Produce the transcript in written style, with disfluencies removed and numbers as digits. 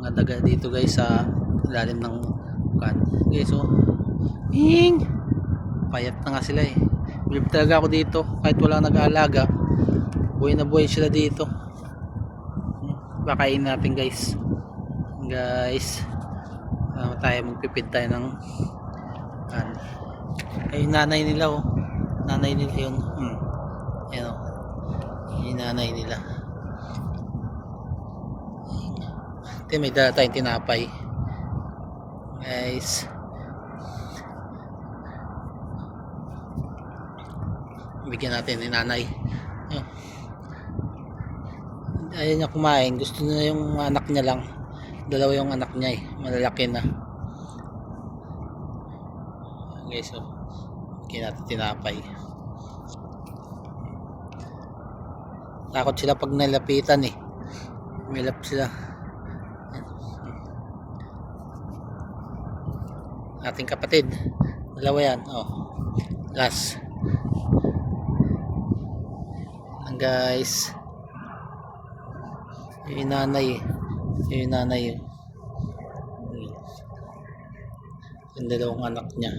mga daga dito guys sa ilalim ng kan guys. So ping payat na nga sila eh. Bilib talaga ako dito kahit walang nag-aalaga, buhay na buhay sila dito. Bakain natin guys. Tayo magpipid tayo ng kan. Ay nanay nila oh, nanay nila yun. Ayan oh, yung nanay nila. Ito may dala tayong tinapay guys. Bigyan natin ni nanay. Ayaw niya kumain, gusto niya yung anak niya lang. Dalawa yung anak niya eh, malalaki na guys. So bigyan natin tinapay. Takot sila pag nalapitan eh, milap sila. Ating kapatid, dalawa yan oh, last ang guys. Yung nanay yung dalawang anak niya.